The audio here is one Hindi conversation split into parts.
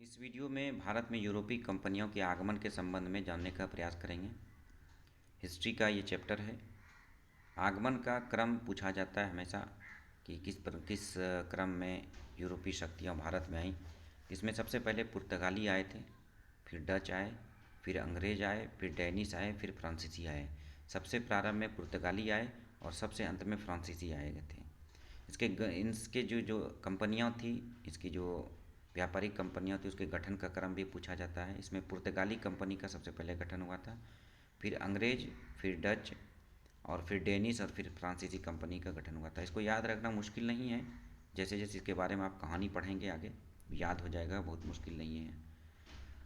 इस वीडियो में भारत में यूरोपीय कंपनियों के आगमन के संबंध में जानने का प्रयास करेंगे। हिस्ट्री का ये चैप्टर है। आगमन का क्रम पूछा जाता है हमेशा कि किस क्रम में यूरोपीय शक्तियाँ भारत में आईं। इसमें सबसे पहले पुर्तगाली आए थे, फिर डच आए, फिर अंग्रेज आए, फिर डैनिश आए, फिर फ्रांसीसी आए। सबसे प्रारंभ में पुर्तगाली आए और सबसे अंत में फ्रांसीसी आए गए थे। इसके जो कंपनियाँ थी, इसकी जो व्यापारिक कंपनियाँ थी, उसके गठन का क्रम भी पूछा जाता है। इसमें पुर्तगाली कंपनी का सबसे पहले गठन हुआ था, फिर अंग्रेज, फिर डच और फिर डेनिश और फिर फ्रांसीसी कंपनी का गठन हुआ था। इसको याद रखना मुश्किल नहीं है। जैसे जैसे इसके बारे में आप कहानी पढ़ेंगे आगे याद हो जाएगा, बहुत मुश्किल नहीं है।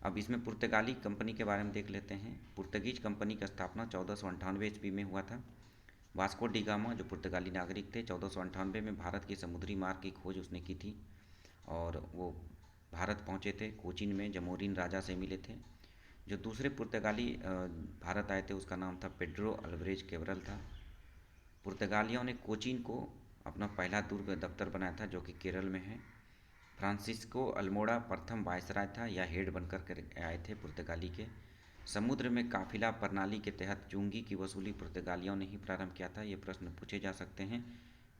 अब इसमें पुर्तगाली कंपनी के बारे में देख लेते हैं। पुर्तगीज कंपनी का स्थापना 1498 ईस्वी में हुआ था। वास्को डी गामा जो पुर्तगाली नागरिक थे, 1498 में भारत के समुद्री मार्ग की खोज उसने की थी और वो भारत पहुँचे थे। कोचीन में जमोरिन राजा से मिले थे। जो दूसरे पुर्तगाली भारत आए थे उसका नाम था पेड्रो अल्वरेज केवरल था। पुर्तगालियों ने कोचीन को अपना पहला दुर्ग दफ्तर बनाया था, जो कि केरल में है। फ्रांसिस्को अल्मोड़ा प्रथम वायसराय था या हेड बनकर आए थे पुर्तगाली के। समुद्र में काफिला प्रणाली के तहत चुंगी की वसूली पुर्तगालियों ने ही प्रारंभ किया था। ये प्रश्न पूछे जा सकते हैं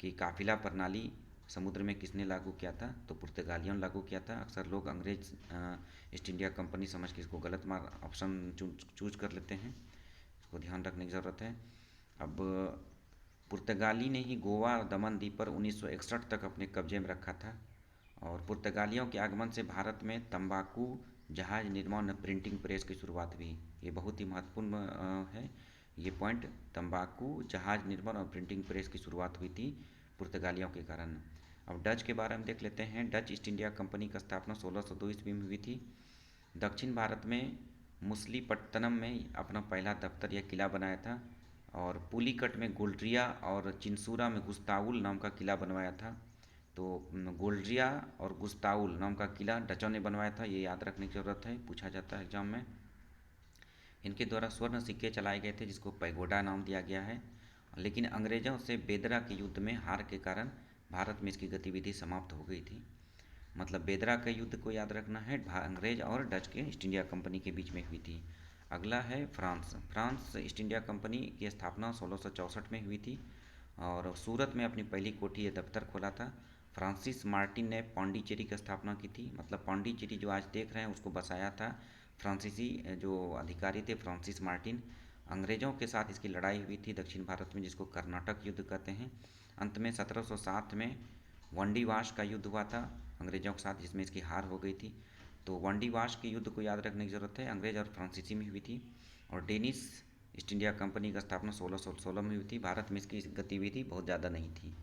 कि काफिला प्रणाली समुद्र में किसने लागू किया था, तो पुर्तगालियों ने लागू किया था। अक्सर लोग अंग्रेज ईस्ट इंडिया कंपनी समझ के इसको गलत ऑप्शन चूज कर लेते हैं, इसको ध्यान रखने की ज़रूरत है। अब पुर्तगाली ने ही गोवा और दमन द्वीप पर 1961 तक अपने कब्जे में रखा था। और पुर्तगालियों के आगमन से भारत में तंबाकू, जहाज निर्माण और प्रिंटिंग प्रेस की शुरुआत हुई। ये बहुत ही महत्वपूर्ण है ये पॉइंट। तंबाकू, जहाज निर्माण और प्रिंटिंग प्रेस की शुरुआत हुई थी पुर्तगालियों के कारण। अब डच के बारे में देख लेते हैं। डच ईस्ट इंडिया कंपनी का स्थापना 1602 ईस्वी में हुई थी। दक्षिण भारत में मुसलीपट्टनम में अपना पहला दफ्तर या किला बनाया था और पुलिकट में गोल्ड्रिया और चिंसूरा में गुस्ताउल नाम का किला बनवाया था। तो गोल्ड्रिया और गुस्ताउल नाम का किला डचों ने बनवाया था, ये याद रखने की ज़रूरत है, पूछा जाता है एग्जाम में। इनके द्वारा स्वर्ण सिक्के चलाए गए थे जिसको पैगोडा नाम दिया गया है। लेकिन अंग्रेज़ों से बेदरा के युद्ध में हार के कारण भारत में इसकी गतिविधि समाप्त हो गई थी। मतलब बेदरा के युद्ध को याद रखना है, अंग्रेज और डच के ईस्ट इंडिया कंपनी के बीच में हुई थी। अगला है France. France east India company की स्थापना 1664 में हुई थी और सूरत में अपनी पहली कोठी या दफ्तर खोला था। फ्रांसिस मार्टिन ने पांडिचेरी की स्थापना की थी। मतलब पांडिचेरी जो आज देख रहे हैं उसको बसाया था फ्रांसीसी जो अधिकारी थे, फ्रांसिस मार्टिन। अंग्रेज़ों के साथ इसकी लड़ाई हुई थी दक्षिण भारत में, जिसको कर्नाटक युद्ध कहते हैं। अंत में 1707 में वंडीवाश का युद्ध हुआ था अंग्रेज़ों के साथ, जिसमें इसकी हार हो गई थी। तो वंडीवाश के युद्ध को याद रखने की ज़रूरत है, अंग्रेज और फ्रांसीसी में हुई थी। और डेनिश ईस्ट इंडिया कंपनी का स्थापना 1616 में हुई थी। भारत में इसकी गतिविधि बहुत ज़्यादा नहीं थी।